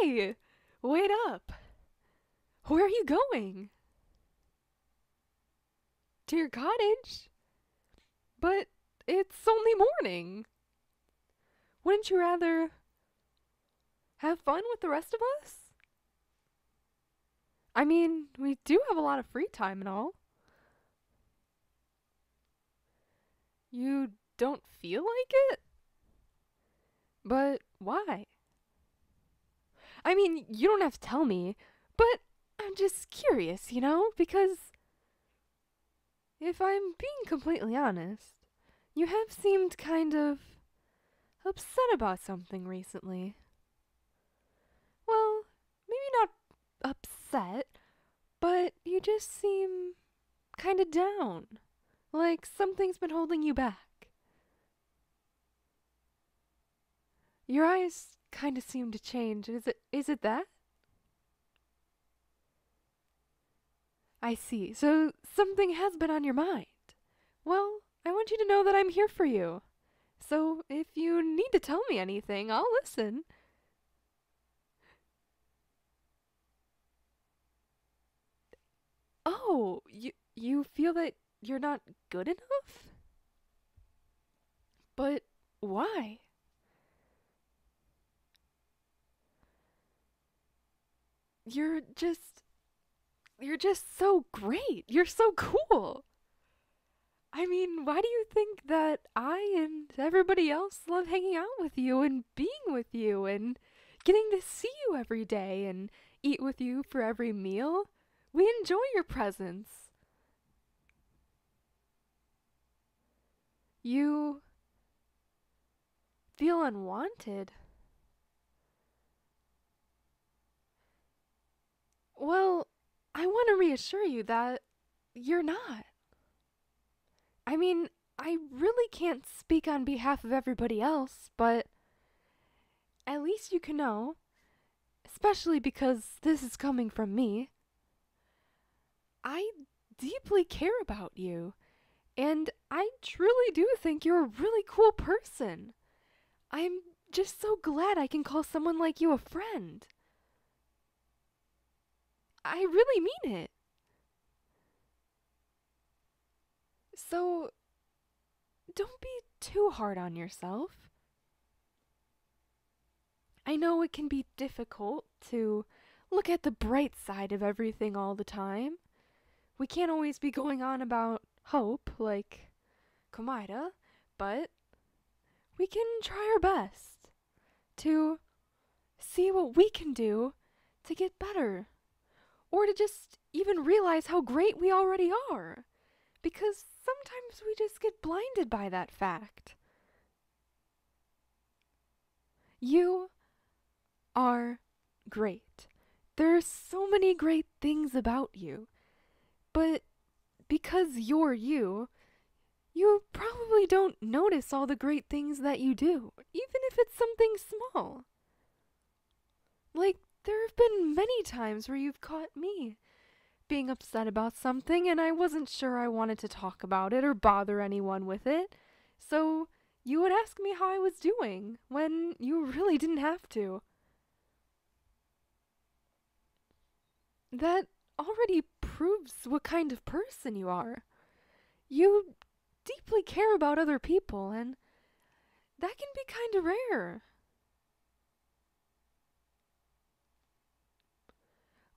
Hey! Wait up! Where are you going? To your cottage? But it's only morning. Wouldn't you rather have fun with the rest of us? I mean, we do have a lot of free time and all. You don't feel like it? But why? I mean, you don't have to tell me, but I'm just curious, because if I'm being completely honest, you have seemed kind of upset about something recently. Well, maybe not upset, but you just seem kind of down. Like something's been holding you back. Your eyes kind of seem to change. Is it that? I see. So something has been on your mind. Well, I want you to know that I'm here for you. So if you need to tell me anything, I'll listen. Oh, you feel that you're not good enough? But why? You're just you're just so great. You're so cool. I mean, why do you think that I and everybody else love hanging out with you and being with you and getting to see you every day and eat with you for every meal? We enjoy your presence. You feel unwanted. Well, I want to reassure you that you're not. I mean, I really can't speak on behalf of everybody else, but at least you can know, especially because this is coming from me. I deeply care about you, and I truly do think you're a really cool person. I'm just so glad I can call someone like you a friend. I really mean it. So, don't be too hard on yourself. I know it can be difficult to look at the bright side of everything all the time. We can't always be going on about hope like Komaida, but we can try our best to see what we can do to get better, or to just even realize how great we already are, because sometimes we just get blinded by that fact. You are great. There are so many great things about you, but because you're you, you probably don't notice all the great things that you do, even if it's something small. Like, there have been many times where you've caught me being upset about something and I wasn't sure I wanted to talk about it or bother anyone with it. So you would ask me how I was doing when you really didn't have to. That already proves what kind of person you are. You deeply care about other people, and that can be kind of rare.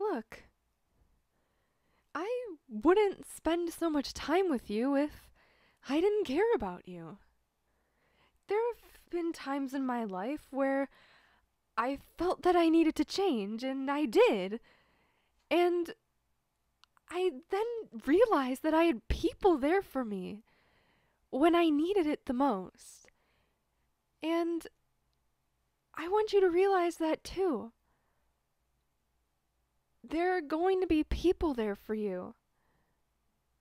Look, I wouldn't spend so much time with you if I didn't care about you. There have been times in my life where I felt that I needed to change, and I did. And I then realized that I had people there for me when I needed it the most. And I want you to realize that too. There are going to be people there for you.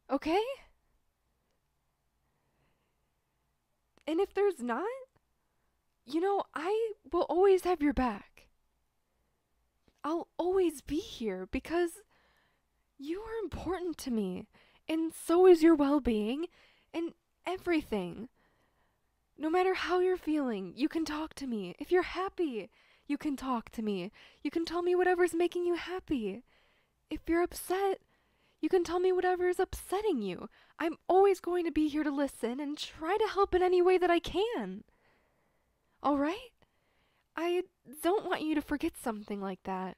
Okay? And if there's not, I will always have your back. I'll always be here because you are important to me, and so is your well being and everything. No matter how you're feeling, you can talk to me. If you're happy, You can talk to me. You can tell me whatever's making you happy. If you're upset, you can tell me whatever's upsetting you. I'm always going to be here to listen and try to help in any way that I can. Alright? I don't want you to forget something like that.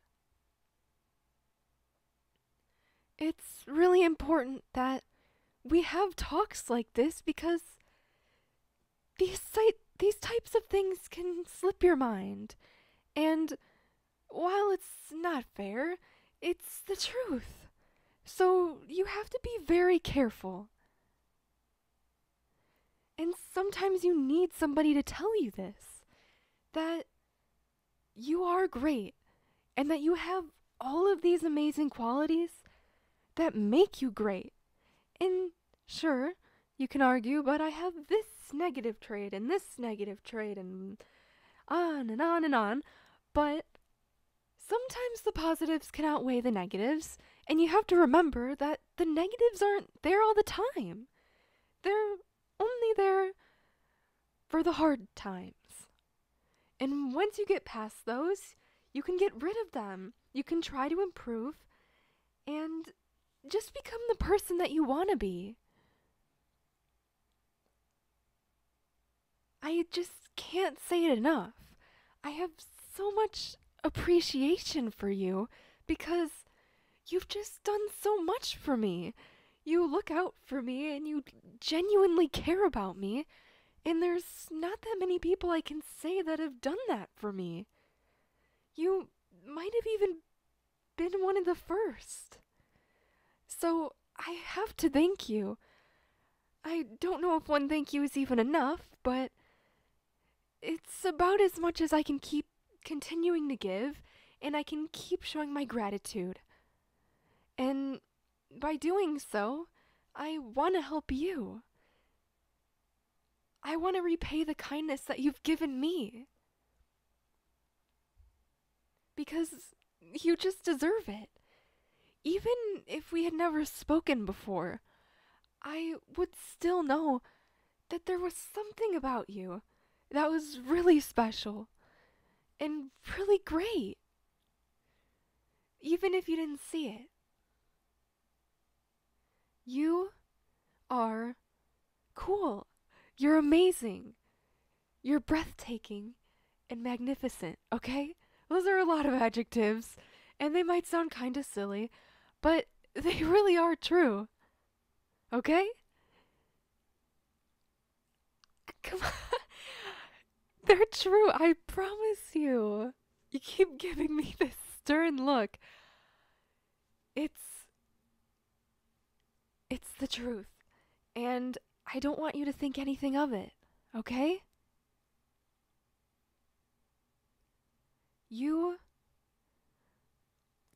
It's really important that we have talks like this because these types of things can slip your mind. And while it's not fair, it's the truth. So you have to be very careful. And sometimes you need somebody to tell you this, that you are great and that you have all of these amazing qualities that make you great. And sure, you can argue, but I have this negative trait and this negative trait and on and on and on. But sometimes the positives can outweigh the negatives, and you have to remember that the negatives aren't there all the time. They're only there for the hard times. And once you get past those, you can get rid of them. You can try to improve and just become the person that you want to be. I just can't say it enough. I have so much appreciation for you because you've just done so much for me. You look out for me and you genuinely care about me, and there's not that many people I can say that have done that for me. You might have even been one of the first. So I have to thank you. I don't know if one thank you is even enough, but it's about as much as I can keep continuing to give, and I can keep showing my gratitude. And by doing so, I want to help you. I want to repay the kindness that you've given me. Because you just deserve it. Even if we had never spoken before, I would still know that there was something about you that was really special and really great. Even if you didn't see it. You are cool. You're amazing. You're breathtaking and magnificent, okay? Those are a lot of adjectives, and they might sound kinda silly, but they really are true. Okay? Come on. They're true, I promise you. You keep giving me this stern look. It's the truth. And I don't want you to think anything of it, okay? You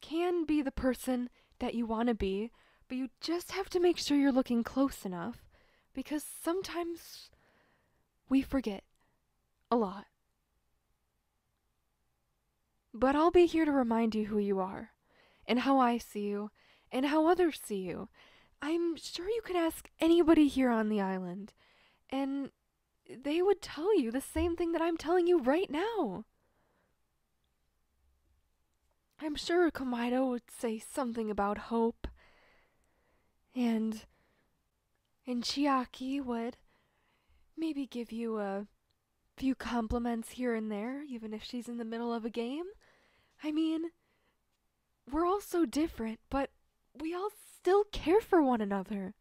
can be the person that you want to be, but you just have to make sure you're looking close enough, because sometimes we forget a lot. But I'll be here to remind you who you are, and how I see you, and how others see you. I'm sure you could ask anybody here on the island, and they would tell you the same thing that I'm telling you right now. I'm sure Komodo would say something about hope, and Chiaki would maybe give you a few compliments here and there, even if she's in the middle of a game. I mean, we're all so different, but we all still care for one another.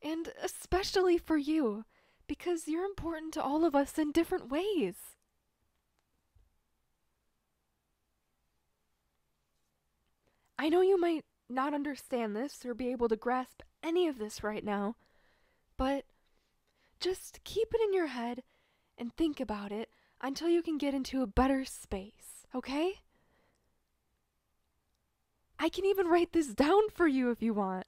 And especially for you, because you're important to all of us in different ways. I know you might not understand this or be able to grasp any of this right now, but just keep it in your head and think about it until you can get into a better space, okay? I can even write this down for you if you want,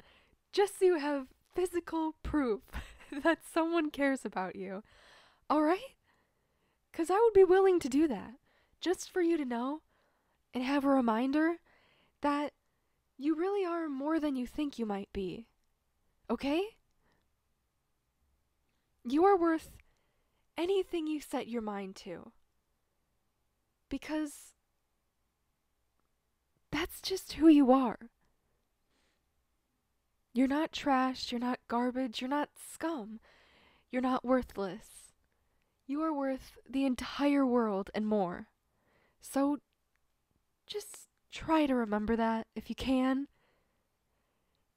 just so you have physical proof that someone cares about you, alright? 'Cause I would be willing to do that, just for you to know and have a reminder that you really are more than you think you might be, okay? You are worth anything you set your mind to. because that's just who you are. You're not trash, you're not garbage, you're not scum, you're not worthless. You are worth the entire world and more. So just try to remember that if you can.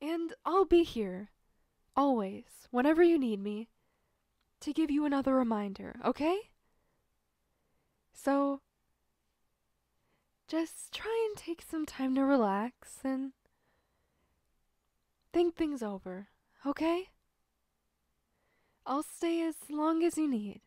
And I'll be here, always, whenever you need me, to give you another reminder, okay? So just try and take some time to relax and think things over, okay? I'll stay as long as you need.